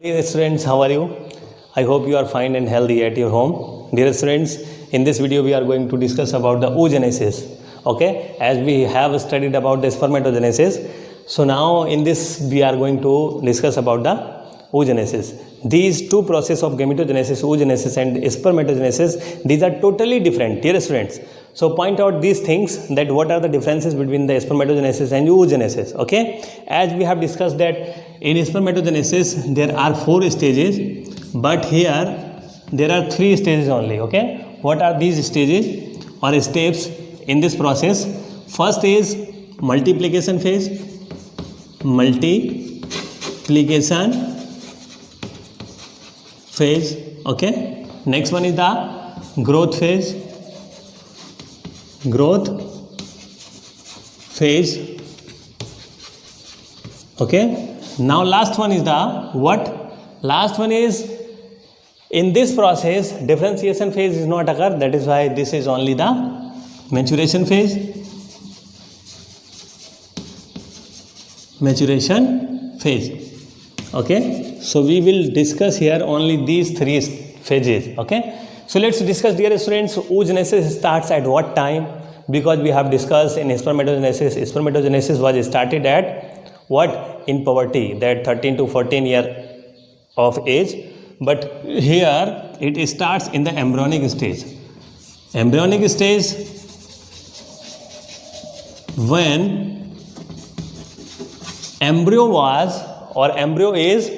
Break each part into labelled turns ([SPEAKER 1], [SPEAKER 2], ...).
[SPEAKER 1] Dear students, how are you? I hope you are fine and healthy at your home. Dear students, in this video we are going to discuss about the oogenesis. Okay, as we have studied about the spermatogenesis, so now in this we are going to discuss about the oogenesis. These two processes of gametogenesis, oogenesis and spermatogenesis, these are totally different, dear students. So point out these things, that what are the differences between the spermatogenesis and oogenesis. Okay, as we have discussed that in spermatogenesis there are 4 stages, but here there are 3 stages only. Okay, what are these stages or steps in this process? First is multiplication phase. Multiplication phase. Okay, next one is the growth phase. Growth phase. Okay, now last one is the what? Last one is, in this process differentiation phase is not occur, that is why this is only the maturation phase. Maturation phase. Okay, so we will discuss here only these 3 phases. Okay, so let's discuss, dear students, oogenesis starts at what time? Because we have discussed in spermatogenesis was started at what? In puberty, that 13 to 14 year of age. But here it starts in the embryonic stage. Embryonic stage, when embryo is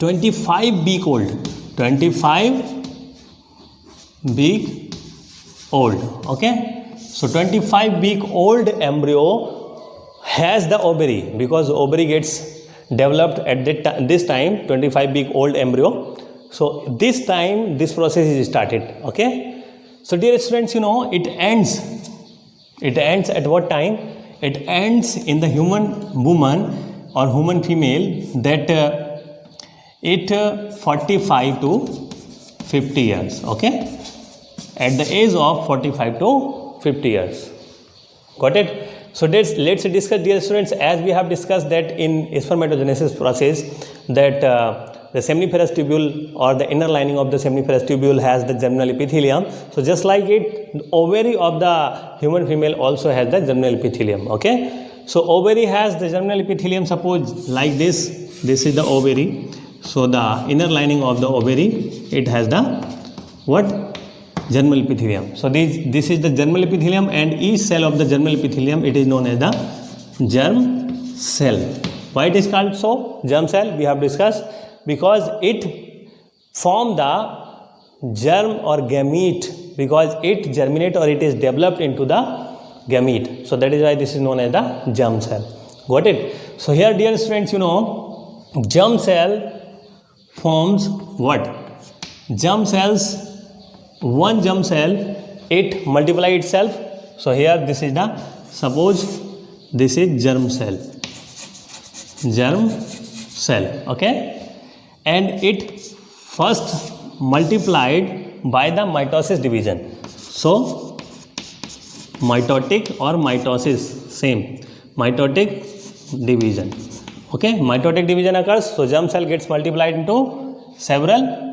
[SPEAKER 1] 25 week old. 25 week old. Okay, so 25 week old embryo has the ovary, because ovary gets developed at this time, 25 week old embryo. So this time this process is started. Okay, so dear students, you know, it ends at what time? It ends in the human woman or human female, that it 45 to 50 years. Okay, at the age of 45 to 50 years. Got it? So let's discuss, dear students, as we have discussed that in spermatogenesis process, that the seminiferous tubule or the inner lining of the seminiferous tubule has the germinal epithelium. So just like it, the ovary of the human female also has the germinal epithelium. Okay, so ovary has the germinal epithelium, suppose like this is the ovary. So the inner lining of the ovary, it has the what? Germinal epithelium. So this is the germinal epithelium, and each cell of the germinal epithelium, it is known as the germ cell. Why it is called so? Germ cell, we have discussed, because it form the germ or gamete, because it germinate or it is developed into the gamete. So that is why this is known as the germ cell. Got it? So here, dear students, you know, germ cell forms what? Germ cells, one germ cell, it multiply itself. So here this is the, suppose this is germ cell. Germ cell. Okay, and it first multiplied by the mitosis division. So mitotic or mitosis, same, mitotic division. Okay, mitotic division occurs, so germ cell gets multiplied into several.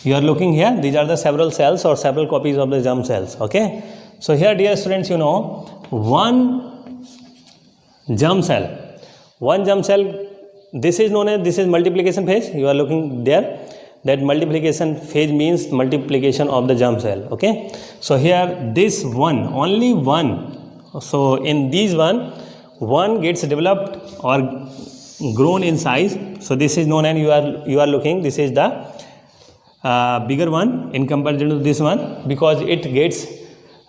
[SPEAKER 1] You are looking here, these are the several cells or several copies of the germ cells. Okay, so here, dear students, you know, one germ cell, this is known as, this is multiplication phase. You are looking there, that multiplication phase means multiplication of the germ cell. Okay, so here this one, only one, so in these one gets developed or grown in size. So this is known, and you are looking, this is the bigger one in comparison to this one, because it gets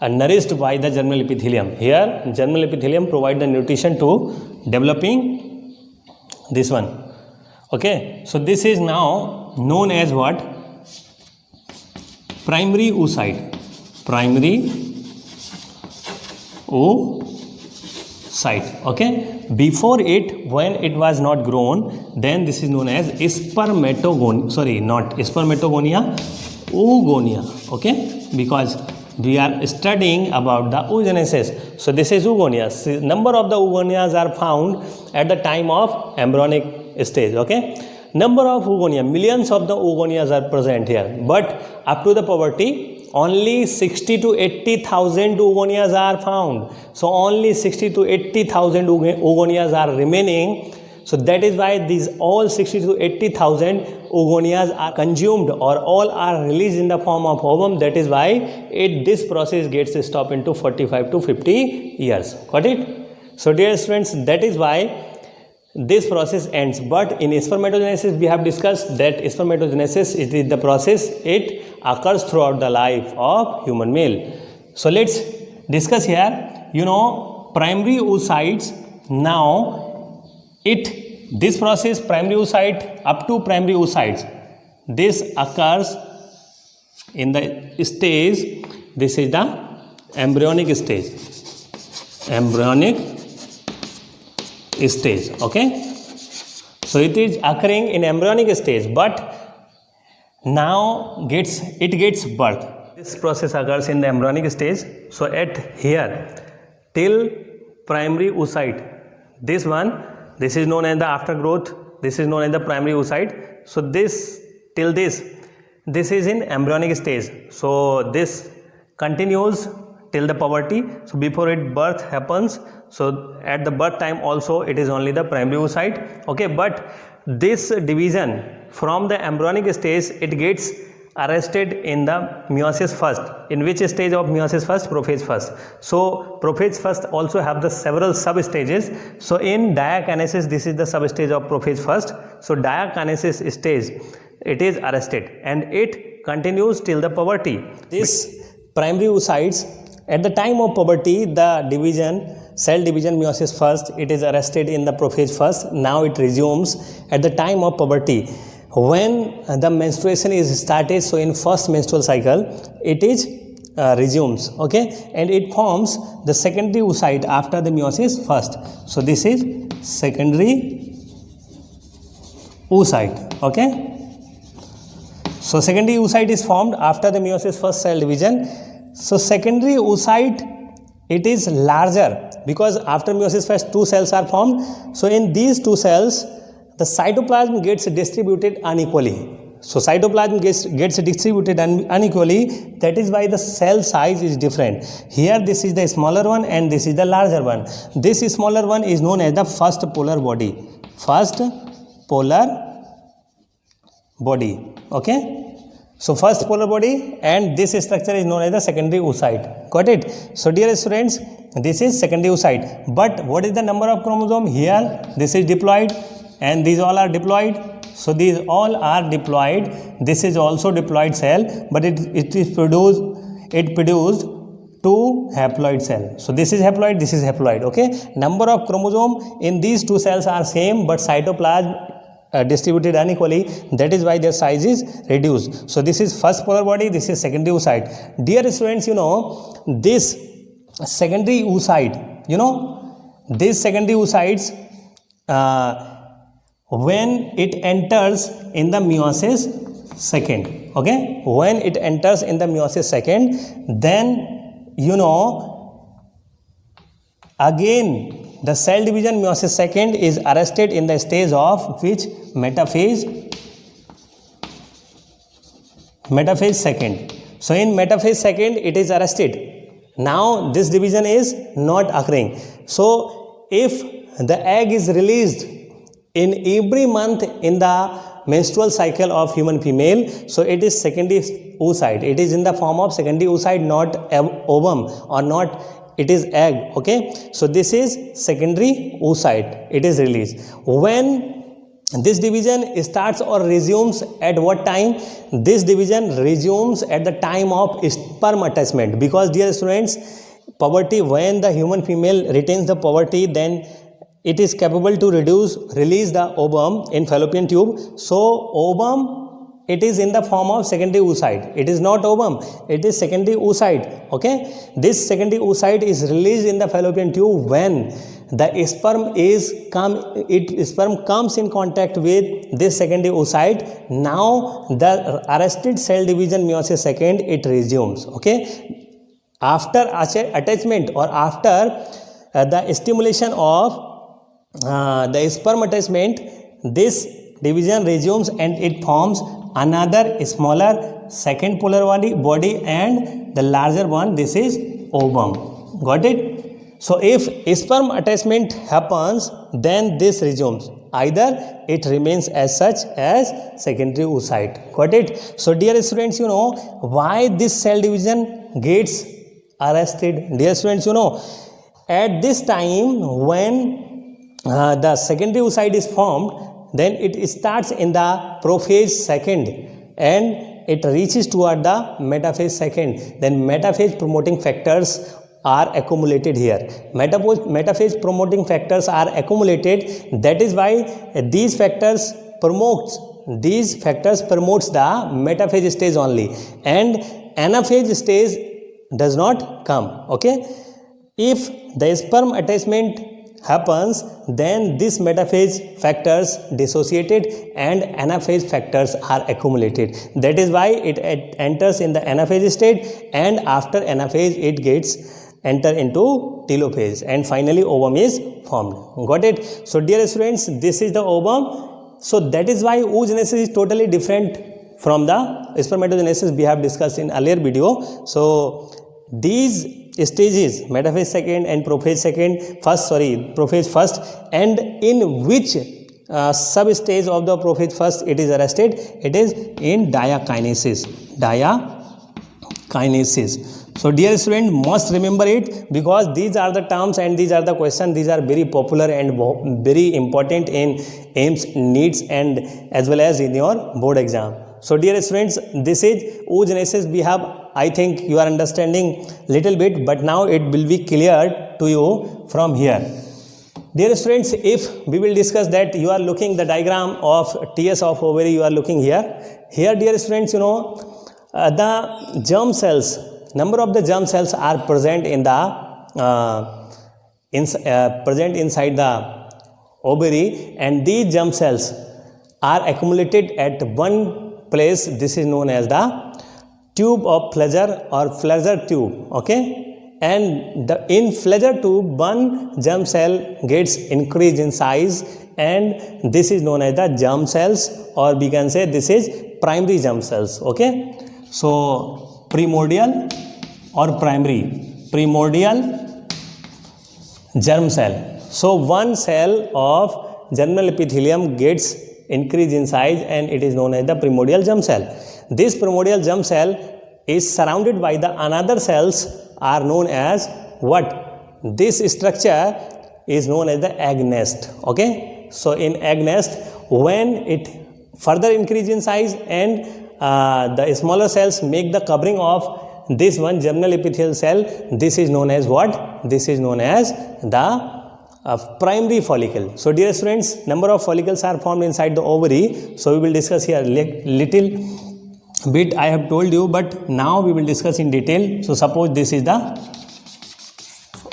[SPEAKER 1] nourished by the germinal epithelium. Here germinal epithelium provide the nutrition to developing this one. Okay, so this is now known as what? Primary oocyte. Primary oocyte. Okay, before it, when it was not grown, then this is known as spermatogonia. Sorry, not spermatogonia, oogonia. Okay, because we are studying about the oogenesis. So this is oogonia. Number of the oogonias are found at the time of embryonic stage. Okay, number of oogonia, millions of the oogonias are present here, but up to the puberty, only 60 to 80,000 oogonias are found. So only 60 to 80,000 oogonias are remaining. So that is why these all 60 to 80,000 oogonias are consumed or all are released in the form of ovum. That is why this process gets stopped into 45 to 50 years. Got it? So dear students, that is why this process ends. But in spermatogenesis, we have discussed that spermatogenesis is the process, it occurs throughout the life of human male. So let's discuss here, primary oocytes. Now this process, primary oocyte up to primary oocytes, this occurs in the stage, this is the embryonic stage, okay. So it is occurring in embryonic stage, but now it gets birth. This process occurs in the embryonic stage. So at here till primary oocyte, this is known as the aftergrowth, this is known as the primary oocyte. So this till this is in embryonic stage. So this continues till the puberty. So before it birth happens, so at the birth time also it is only the primary oocyte. Okay, but this division from the embryonic stage, it gets arrested in the meiosis first. In which stage of meiosis first? Prophase first. So prophase first also have the several sub stages. So in diakinesis, this is the sub stage of prophase first. So diakinesis stage, it is arrested and it continues till the puberty. This primary oocytes, at the time of puberty, the cell division meiosis first, it is arrested in the prophase first. Now it resumes at the time of puberty. When the menstruation is started, so in first menstrual cycle, it is resumes, okay, and it forms the secondary oocyte after the meiosis first. So this is secondary oocyte, okay. So secondary oocyte is formed after the meiosis first cell division. So secondary oocyte, it is larger because after meiosis first 2 cells are formed. So in these 2 cells, the cytoplasm gets distributed unequally. So cytoplasm gets distributed unequally. That is why the cell size is different. Here this is the smaller one and this is the larger one. This smaller one is known as the first polar body. First polar body. Okay. So first polar body, and this structure is known as the secondary oocyte. Got it? So dear students, this is secondary oocyte. But what is the number of chromosome? Here this is diploid and these all are diploid. So these all are diploid. This is also diploid cell, but it produced 2 haploid cell. So this is haploid, this is haploid. Okay. Number of chromosome in these 2 cells are same, but cytoplasm distributed unequally. That is why their size is reduced. So this is first polar body, this is secondary oocyte. Dear students, this secondary oocyte, these secondary oocytes, when it enters in the meiosis second, okay, when it enters in the meiosis second, then again the cell division meiosis second is arrested in the stage of which? Metaphase second. So in metaphase second it is arrested. Now this division is not occurring. So if the egg is released in every month in the menstrual cycle of human female, so it is secondary oocyte. It is in the form of secondary oocyte, not ovum or not, it is egg. Okay. So this is secondary oocyte. It is released. When this division starts or resumes at what time? This division resumes at the time of sperm attachment, because dear students, puberty, when the human female retains the puberty, then it is capable to release the ovum in fallopian tube. So ovum, it is in the form of secondary oocyte. It is not ovum, it is secondary oocyte. Okay. This secondary oocyte is released in the fallopian tube when the sperm comes in contact with this secondary oocyte. Now the arrested cell division meiosis second, it resumes. Okay. after attachment or after the stimulation of the sperm attachment, this division resumes and it forms another smaller second polar body and the larger one, this is ovum. Got it? So if sperm attachment happens, then this resumes. Either it remains as such as secondary oocyte. Got it? So dear students, you know why this cell division gets arrested. Dear students, you know at this time when the secondary oocyte is formed, then it starts in the prophase second and it reaches toward the metaphase second. Then metaphase promoting factors are accumulated here. Metaphase promoting factors are accumulated. That is why these factors promotes the metaphase stage only, and anaphase stage does not come. Okay, if the sperm attachment happens, then this metaphase factors dissociated and anaphase factors are accumulated. That is why it enters in the anaphase state, and after anaphase it gets enter into telophase, and finally ovum is formed. Got it? So dear students, this is the ovum. So that is why oogenesis is totally different from the spermatogenesis we have discussed in earlier video. So these stages, metaphase second and prophase first, and in which sub-stage of the prophase first it is arrested? It is in diakinesis. So dear student, must remember it, because these are the terms and these are the questions. These are very popular and very important in AIIMS, NEETs, and as well as in your board exam. So dear students, this is oogenesis. We have, I think you are understanding little bit, but now it will be clear to you from here. Dear students, if we will discuss that, you are looking the diagram of TS of ovary, you are looking here. Here dear students, you know the germ cells, number of the germ cells are present in the present inside the ovary, and these germ cells are accumulated at one place. This is known as the tube of Fleger or Fleger tube. Okay, and in Fleger tube one germ cell gets increased in size, and this is known as the germ cells, or we can say this is primary germ cells. Okay, so primordial or primordial germ cell. So one cell of germinal epithelium gets increased in size, and it is known as the primordial germ cell. This primordial germ cell is surrounded by the another cells are known as what? This structure is known as the egg nest. Okay, so in egg nest, when it further increase in size and the smaller cells make the covering of this one germinal epithelial cell, this is known as what? This is known as the primary follicle. So dear students, number of follicles are formed inside the ovary. So we will discuss here little bit I have told you, but now we will discuss in detail. So suppose this is the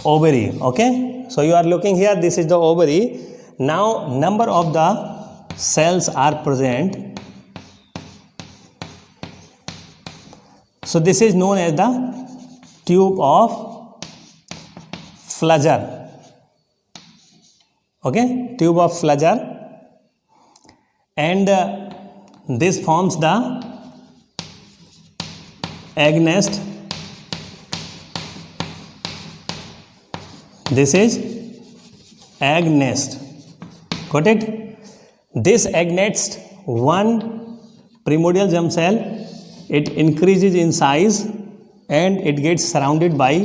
[SPEAKER 1] ovary. Okay, so you are looking here, this is the ovary. Now number of the cells are present. So this is known as the tube of Fleger. Okay, tube of Fleger, and this forms the egg nest. This is egg nest. Got it? This egg nest, one primordial germ cell, it increases in size and it gets surrounded by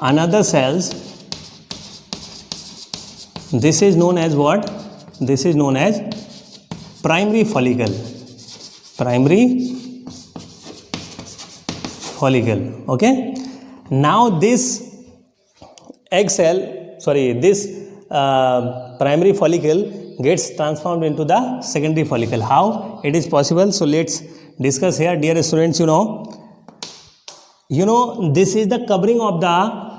[SPEAKER 1] another cells. This is known as what? This is known as primary follicle. Primary follicle. Okay. Now this primary follicle gets transformed into the secondary follicle. How it is possible? So let's discuss here, dear students. You know this is the covering of the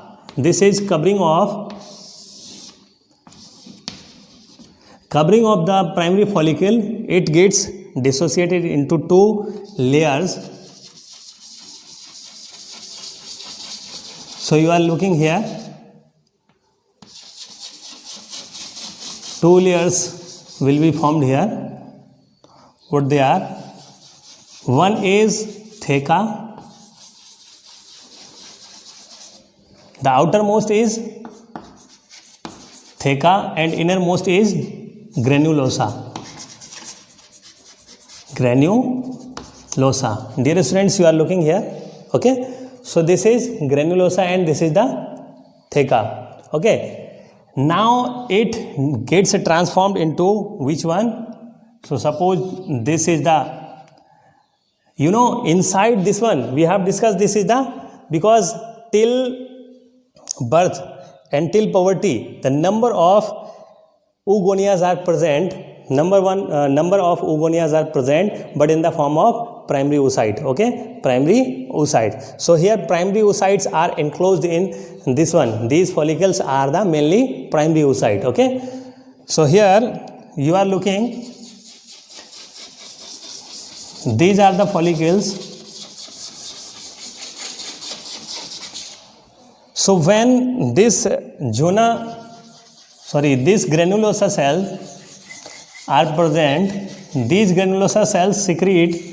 [SPEAKER 1] primary follicle. It gets dissociated into two layers. So you are looking here, two layers will be formed here. What they are? One is theca, the outermost is theca and innermost is granulosa. Granulosa. Dear students, you are looking here. Okay. So this is granulosa and this is the theca. Okay. Now it gets transformed into which one? So suppose this is the, inside this one we have discussed, this is the, because till birth and till puberty the number of oogonias are present, number of oogonias are present, but in the form of primary oocyte. Okay, primary oocyte. So here primary oocytes are enclosed in this one. These follicles are the mainly primary oocyte. Okay, so here you are looking, these are the follicles. So when this this granulosa cells are present, these granulosa cells secrete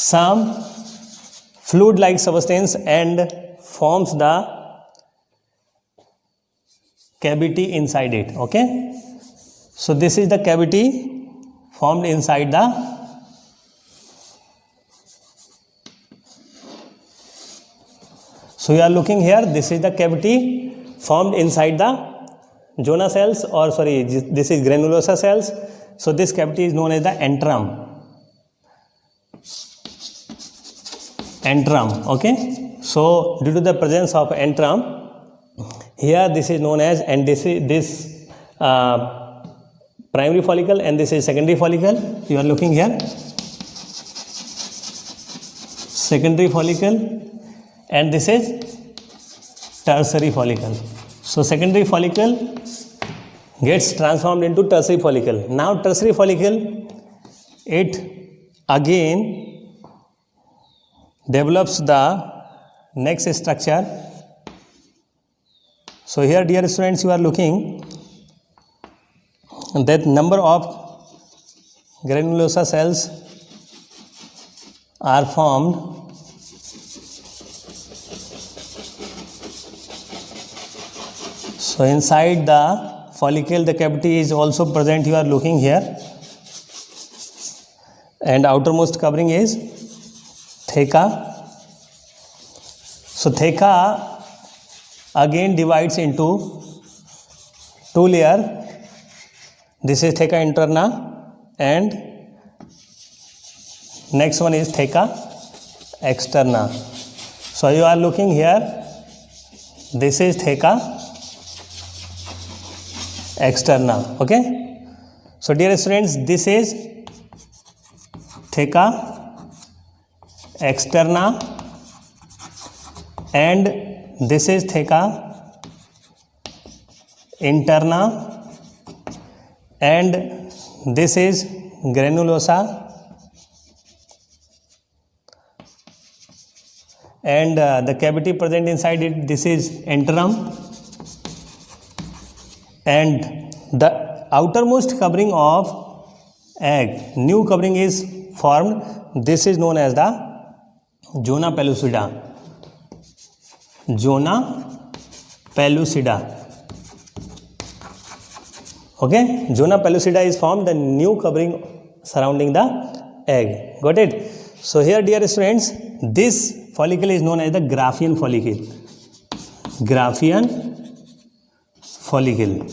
[SPEAKER 1] some fluid like substance and forms the cavity inside it. Okay, so this is the cavity formed inside the, so you are looking here, this is the cavity formed inside the Jonah cells, or this is granulosa cells. So this cavity is known as the antrum. Okay, so due to the presence of antrum here, this is known as, and this is primary follicle and this is secondary follicle. You are looking here, secondary follicle, and this is tertiary follicle. So secondary follicle gets transformed into tertiary follicle. Now tertiary follicle, it again develops the next structure. So here, dear students, you are looking that number of granulosa cells are formed. So inside the follicle, the cavity is also present. You are looking here, and outermost covering is theca. So theca again divides into two layers. This is theca interna and next one is theca externa. So you are looking here, this is theca externa. Okay, so dear students, this is theca externa and this is theca interna and this is granulosa and the cavity present inside it, this is antrum, and the outermost covering of egg, new covering is formed. This is known as the zona pellucida. Zona pellucida. Okay, zona pellucida is formed, the new covering surrounding the egg. Got it? So here, dear students, this follicle is known as the Graafian follicle. Graafian follicle.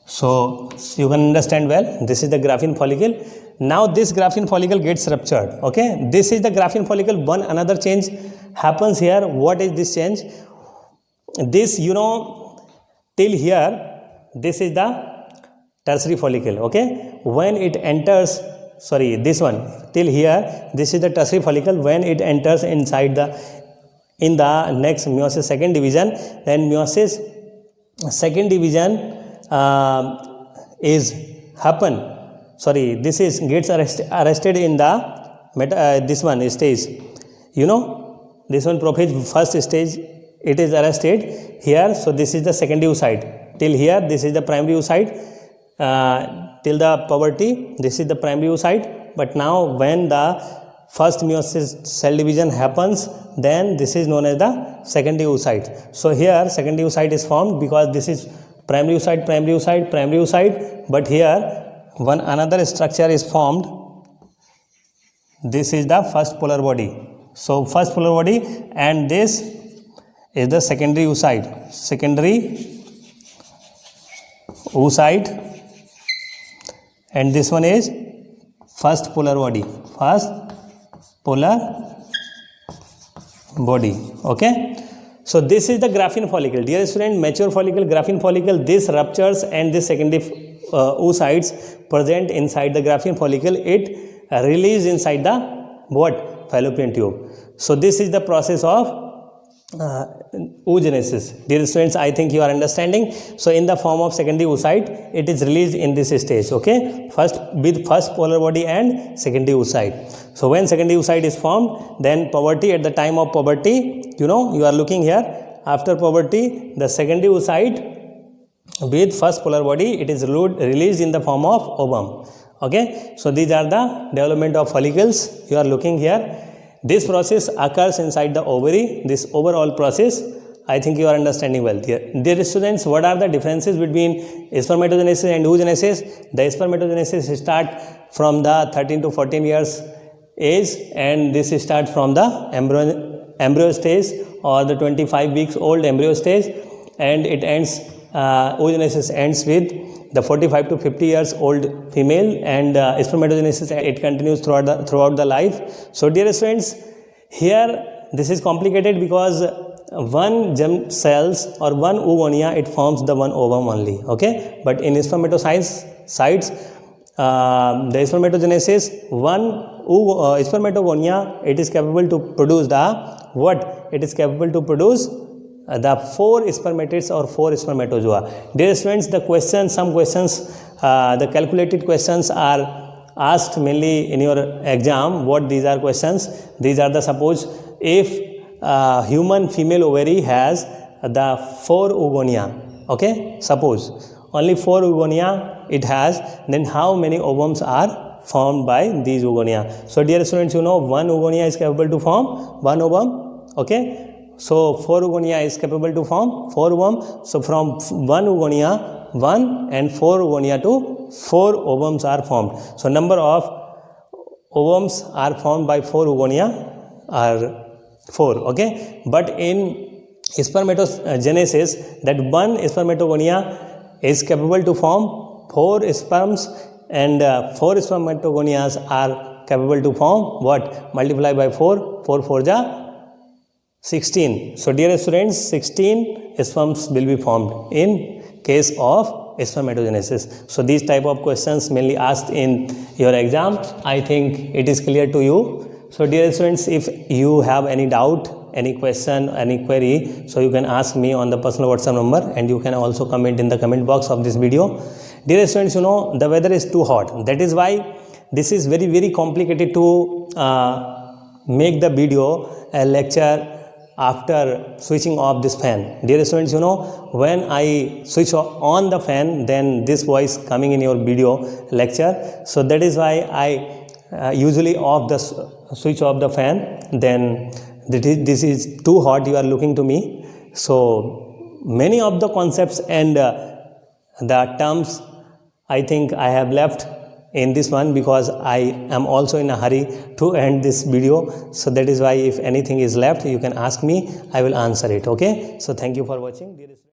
[SPEAKER 1] So you can understand well, this is the Graafian follicle. Now this Graafian follicle gets ruptured. Okay, this is the Graafian follicle. One another change happens here. What is this change? This, till here, this is the tertiary follicle. Okay, when it enters, this one till here, this is the tertiary follicle. When it enters inside in the next meiosis second division, then meiosis second division is happen. This is gets arrested in the this one stage. this one prophase first stage, it is arrested here. So this is the secondary oocyte. Till here, this is the primary oocyte. Till the puberty, this is the primary oocyte. But now when the first meiosis cell division happens, then this is known as the secondary oocyte. So here secondary oocyte is formed because this is primary oocyte, primary oocyte, primary oocyte. But here one another structure is formed. This is the first polar body. So first polar body, and this is the secondary oocyte. Secondary oocyte, and this one is first polar body. First polar body. Okay. So this is the Graafian follicle. Dear student, mature follicle, Graafian follicle, this ruptures and this secondary oocytes present inside the Graafian follicle. It release inside the what? Fallopian tube. So this is the process of oogenesis. Dear students, I think you are understanding. So in the form of secondary oocyte, it is released in this stage. Okay, first with first polar body and secondary oocyte. So when secondary oocyte is formed, then puberty, at the time of puberty, you know, you are looking here, after puberty, the secondary oocyte with first polar body, it is released in the form of ovum. Okay, so these are the development of follicles you are looking here. This process occurs inside the ovary. This overall process, I think you are understanding well. Dear students, what are the differences between spermatogenesis and oogenesis? The spermatogenesis start from the 13 to 14 years age, and this starts from the embryo stage or the 25 weeks old embryo stage, and it ends, oogenesis ends with the 45 to 50 years old female, and spermatogenesis, it continues throughout the life. So dear students, here this is complicated because one germ cells or one oogonia, it forms the one ovum only. Okay, but in spermatocytes, the spermatogenesis, one spermatogonia, it is capable to produce the what? It is capable to produce the 4 spermatids or 4 spermatozoa. Dear students, the questions, some questions, the calculated questions are asked mainly in your exam. What these are questions? These are the, suppose if human female ovary has the 4 oogonia, okay, suppose only 4 oogonia it has, then how many ovums are formed by these oogonia? So dear students, you know, one oogonia is capable to form one ovum. Okay, so 4 oogonia is capable to form 4 ovum. So from 1 oogonia, 1 and 4 oogonia to 4 ovums are formed. So number of ovums are formed by 4 oogonia are 4. Okay, but in spermatogenesis, that one spermatogonia is capable to form 4 sperms, and 4 spermatogonias are capable to form what? Multiply by 4, 4 4 ja 16. So dear students, 16 sperms will be formed in case of spermatogenesis. So these type of questions mainly asked in your exam. I think it is clear to you. So dear students, if you have any doubt, any question, any query, so you can ask me on the personal WhatsApp number, and you can also comment in the comment box of this video. Dear students, you know, the weather is too hot. That is why this is very, very complicated to make the video, a lecture after switching off this fan. Dear students, you know, when I switch on the fan, then this voice coming in your video lecture. So that is why I usually switch off the fan. Then this is too hot, you are looking to me. So many of the concepts and the terms, I think I have left in this one because I am also in a hurry to end this video. So that is why if anything is left, you can ask me, I will answer it. Okay, so thank you for watching.